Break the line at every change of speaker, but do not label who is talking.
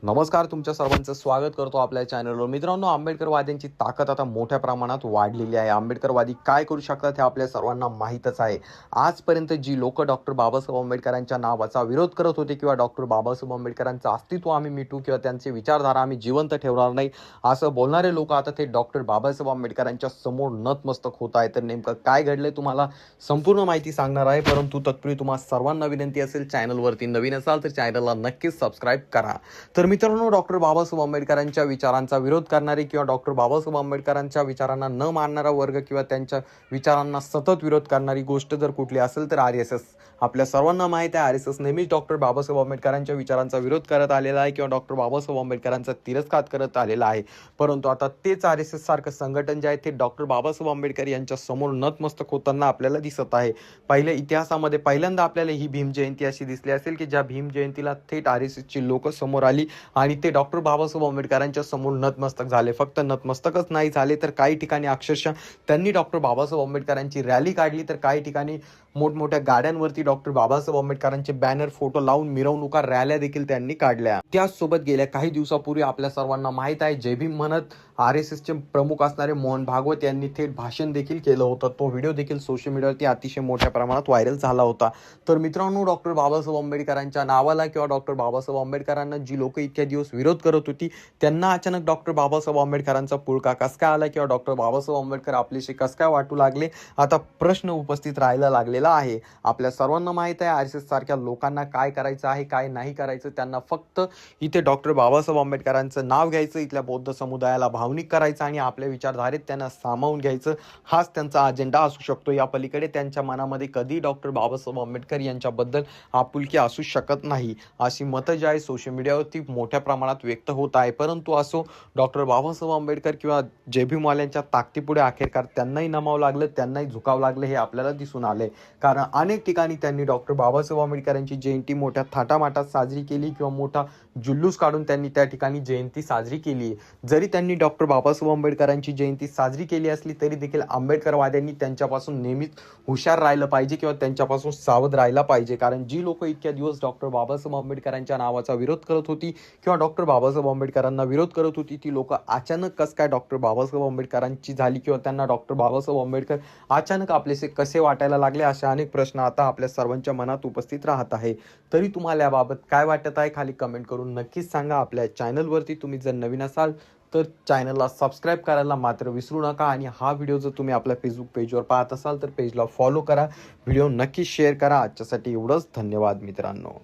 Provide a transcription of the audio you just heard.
नमस्कार, तुमच्या सर्वांचं स्वागत करतो आपल्या चॅनलवर. मित्रांनो, आंबेडकरवाद्यांची ताकद आता मोठ्या प्रमाणात वाढलेली आहे. आंबेडकरवादी काय करू शकतात हे आपल्या सर्वांना माहीतच आहे. आजपर्यंत जी लोक डॉक्टर बाबासाहेब आंबेडकरांच्या नावाचा विरोध करत होते किंवा डॉक्टर बाबासाहेब आंबेडकरांचं अस्तित्व आम्ही मिटू किंवा त्यांची विचारधारा आम्ही जिवंत ठेवणार नाही असं बोलणारे लोक आता ते डॉक्टर बाबासाहेब आंबेडकरांच्या समोर नतमस्तक होत आहे. तर नेमकं काय घडलंय तुम्हाला संपूर्ण माहिती सांगणार आहे. परंतु तत्पूर्वी तुम्हाला सर्वांना विनंती असेल, चॅनलवरती नवीन असाल तर चॅनलला नक्कीच सबस्क्राईब करा. तर मित्रांनो, डॉक्टर बाबासाहेब आंबेडकरांच्या विचारांचा विरोध करणारे किंवा डॉक्टर बाबासाहेब आंबेडकरांच्या विचारांना न मानणारा वर्ग किंवा त्यांच्या विचारांना सतत विरोध करणारी गोष्ट जर कुठली असेल तर RSS. आपल्या सर्वांना माहिती आहे, RSS नेहमीच डॉक्टर बाबासाहेब आंबेडकरांच्या विचारांचा विरोध करत आलेला आहे किंवा डॉक्टर बाबासाहेब आंबेडकरांचा तिरस्कार करत आलेला आहे. परंतु आता तेच RSS सारखं संघटन जे आहे ते डॉक्टर बाबासाहेब आंबेडकर यांच्या समोर नतमस्तक होताना आपल्याला दिसत आहे. पहिल्या इतिहासामध्ये पहिल्यांदा आपल्याला ही भीम जयंती अशी दिसली असेल की ज्या भीम जयंतीला थेट RSSची लोक समोर आली आणि ते डॉक्टर बाबासाहेब आंबेडकरांच्या समोर नतमस्तक झाले. फक्त नतमस्तकच नाही झाले तर काही ठिकाणी अक्षरशः त्यांनी डॉक्टर बाबासाहेब आंबेडकरांची रॅली काढली, तर काही ठिकाणी मोठमोठ्या गाड्यांवरती डॉक्टर बाबासाहेब आंबेडकरांचे बॅनर, फोटो लावून मिरवणुका, रॅल्या देखील त्यांनी काढल्या. त्याचसोबत गेल्या काही दिवसापूर्वी आपल्या सर्वांना माहीत आहे, जय भीम म्हणत RSSचे प्रमुख असणारे मोहन भागवत यांनी थेट भाषण देखील केलं होतं. तो व्हिडिओ देखील सोशल मीडियावरती अतिशय मोठ्या प्रमाणात व्हायरल झाला होता. तर मित्रांनो, डॉक्टर बाबासाहेब आंबेडकरांच्या नावाला किंवा डॉक्टर बाबासाहेब आंबेडकरांना जी लोक इतक्या दिवस विरोध करत होती त्यांना अचानक डॉक्टर बाबासाहेब आंबेडकरांचा पुळका कस काय आला किंवा डॉक्टर बाबासाहेब आंबेडकर आपल्याशी कस काय वाटू लागले, आता प्रश्न उपस्थित राहायला लागलेला आहे. आपल्या सर्वांना माहित आहे, RSS सारख्या लोकांना काय करायचं आहे, काय नाही करायचं. त्यांना फक्त इथे डॉक्टर बाबासाहेब आंबेडकरांचं नाव घ्यायचं, इथल्या बौद्ध समुदायाला भावनिक करायचं आणि आपल्या विचारधारेत त्यांना सामावून घ्यायचं, हाच त्यांचा अजेंडा असू शकतो. या पलीकडे त्यांच्या मनामध्ये कधी डॉक्टर बाबासाहेब आंबेडकर यांच्याबद्दल आपुलकी असू शकत नाही, अशी मतं जी आहे सोशल मीडियावरती मोठ्या प्रमाणात व्यक्त होत आहे. परंतु असो, डॉक्टर बाबासाहेब आंबेडकर किंवा जय भीमवाल्यांच्या ताकदीपुढे अखेरकार त्यांनाही नमावं लागलं, त्यांनाही झुकावं लागलं, हे आपल्याला दिसून आले. कारण अनेक ठिकाणी त्यांनी डॉक्टर बाबासाहेब आंबेडकरांची जयंती मोठ्या थाटामाटात साजरी केली किंवा मोठा जुल्लूस काढून त्यांनी त्या ठिकाणी जयंती साजरी केली. जरी त्यांनी डॉक्टर बाबासाहेब आंबेडकरांची जयंती साजरी केली असली तरी देखील आंबेडकरवाद्यांनी त्यांच्यापासून नेहमीच हुशार राहिलं पाहिजे किंवा त्यांच्यापासून सावध राहिला पाहिजे. कारण जी लोक इतक्या दिवस डॉक्टर बाबासाहेब आंबेडकरांच्या नावाचा विरोध करत होती किंवा डॉक्टर बाबासाहेब आंबेडकरांना विरोध करत होती, ती लोक अचानक कस काय डॉक्टर बाबासाहेब आंबेडकरांची झाली किंवा त्यांना डॉक्टर बाबासाहेब आंबेडकर अचानक आपलेसे कसे वाटायला लागले, असे अनेक प्रश्न आता आपल्या सर्वांच्या मनात उपस्थित राहत आहे. तरी तुम्हाला याबाबत काय वाटत आहे खाली कमेंट करून नक्कीच सांगा. आपल्या चॅनलवरती तुम्ही जर नवीन असाल तर चॅनलला सबस्क्राईब करायला मात्र विसरू नका. आणि हा व्हिडिओ जर तुम्ही आपल्या फेसबुक पेजवर पाहत असाल तर पेजला फॉलो करा, व्हिडिओ नक्की शेअर करा. आजच्यासाठी एवढंच. धन्यवाद मित्रांनो.